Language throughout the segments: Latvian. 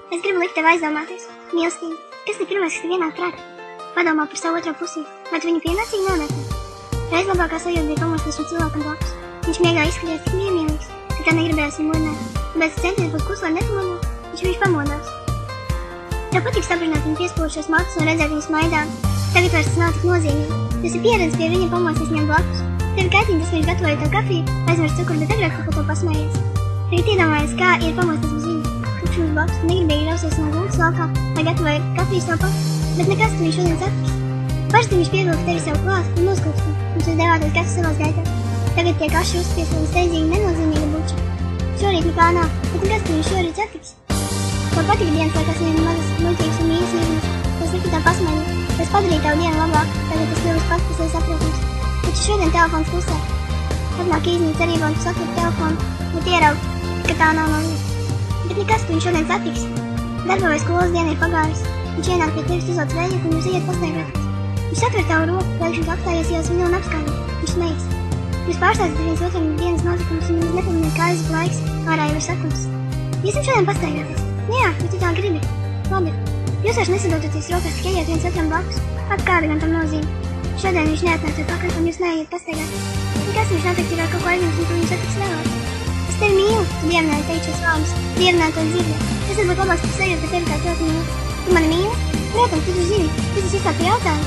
Es gribu likt tev aizdomāties. Mīlestība, kas ir pirmais, kas tev ienāk prātā? Padomā par savu otro pusi, vai tu viņu pienācīgi novērtē? Reiz labākā sajūta bija pamosties šim cilvēkam blakus. Viņš miegā izskatījās tik miermīlīgs, ka tā negribējās viņu mudināt. Tāpēc centies būt klusai nepamodot, viņš pamodās. Tev patīk saprināt viņu piespūdušos matus un redzēt viņu smaidām. Tagad vairs tas nav tik nozīmīgi. Tas ir pieredze pie viņa pamosties viņam blakus. Tev kaitīgi tas, ka viņš gatavoja tev kafiju, aizmirst cukuru, bet agrāk par to pasmējies. Tagad iedomājies, kā ir pamosties bez viņa. Tukšums blakus, negribēja rausies no gultas laukā, lai gatavoja kafiju savu pats, bet nekas, ka viņš šodien satiks. Parasti viņš pievilka tevi sev klāt un uzklusta, un jūs devāties katrs savās gaitās. Tagad tiek aši uzspiest un steidzīgi nenozīmīga buča. Šorīt nekā nav, bet nekas, ka viņš šorīt satiks. Tev patika dienas, liekas viņam mazas, muļķīgas un mīļas izmaiņas. Tas slikti tā pasmaidīja, tas padarīja tavu dienu labāk, tagad tas kļuvis pats par sevi saprotams. Taču šodien telefons klusē. Atnāk īziņa cerībā, un tu sakrati telefonu, bet ieraug, ka tā nav no viņa. Bet nekas, ka viņš šodien satiks. Darba vai skolas diena ir pagājusi. Viņš ienāk pie tevis uzvelc vēju, un jūs iet pastaigāties. Viņš satver tavu roku, pēkšņi apstājies ielas viņu un apskaņo. Viņš smejas. Jūs pārstāstat viens otram dienas notikumus, un jūs nepamanāt, kā aiziet laiks, ārā jau ir sakums. Iesim šodien pastaigāties. Jā, bet tu tā gribi. Labi. Jūs vairs nesadotaties rokās, tik ejiet viens otram blakus. Kāda gan tam nozīme? Šodien viņš neatnāk tev pakaļ, un jūs neejiet pastaigāties. Nekas viņš noteikti ir ar kaut ko aizņems, un tu viņu satiks vēlāk. Es tevi mīlu, tu dievināji teikt šos vārdus, dievināji to dzirdēt. Tas varbūt labāks par sajūtu, ka tevi kā ļoti mīlu. Tu mani mīli? Protams, tu zini, tas ir uzsākt jautājumu.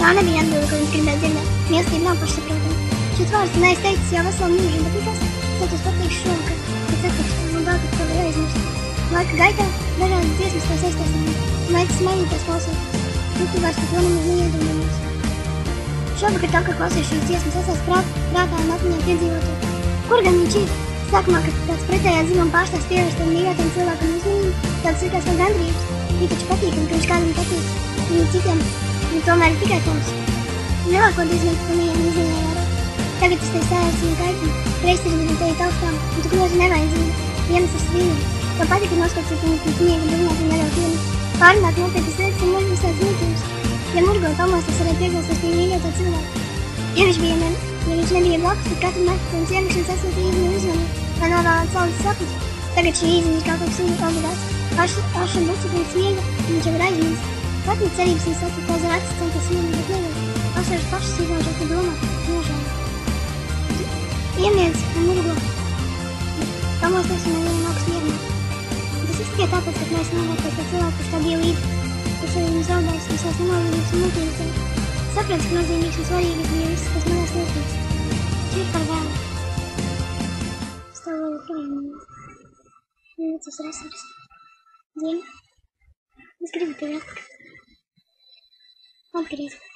Tā nebija atbilde, ko viņš gribēja dzirdēt. Mīlestība nav pašsaprotama. Šis vārds tu neesi teicis jau veselu mūžu, bet nekas, es tev pateikšu šovakar, kad satikšu, un vēl kad tev ir aizmirst. Laika gaitā dažādas dziesmas tev saistās ar mani, un laikas mainīties klausoties. Tu vairs par to nemaz neiedomājies. Šovakar tev, kad klausies šīs dziesmas, esās prātā un atmiņā piedzīvotu. Kur gan viņš ir? Sākumā, kad tāds pretējā dzimuma pārstāvs pievērst tam mīļotam cilvēkam uzmanību, tāds likās no gandrības. Bija taču patīkami, ka viņš kādam patīk, un citiem, un tomēr ir tikai tavs. Lielākoties mēs to neizņēmējām. Tagad tas tev stājās viņa kaitini, reizsirdīgi tevi taustām, un tu kļūsi nevajadzīga. Iemesls viņam. Tev patika noskatīt viņu pirms miega brunāt un neļaut vienu. Pārunāt nopietnas lietas un muļķis tāds muļķības. Ja murgoja pamostas, varēja pieglāsties pie mīļotā cilvēka. Ja viņš nebija blakus, tad katru nakti un iemešana sasūtīja īziņu uzvanu, lai novēlētu saules sapnis. Tagad šī īziņa ir kaut kas viņa obligāts. Aša buca pirms miega, un viņš jau ir aizmirst. Patnīt cerības viņa satikt aiz ar acis centas vienu, bet nevar. Asaras pašas izlaužot, ka domā, nožēl. Iemiedz un murgo. Pamosties un nevienam augstu mierinu. Tas viss tikai tāpēc, ka mēs novērties par cilvēku, kurš tā bija līdzi. Tas arī viņu zaudējis un savas nenovīdības un muļķības. Saprats, ka nozīmīgs un svarīgs bija viss, kas manās notiks. Šī ir par vēlu. Es tev vēl projām necas resurs. Zini? Es gribu tevi atpakaļ. Atgriezt.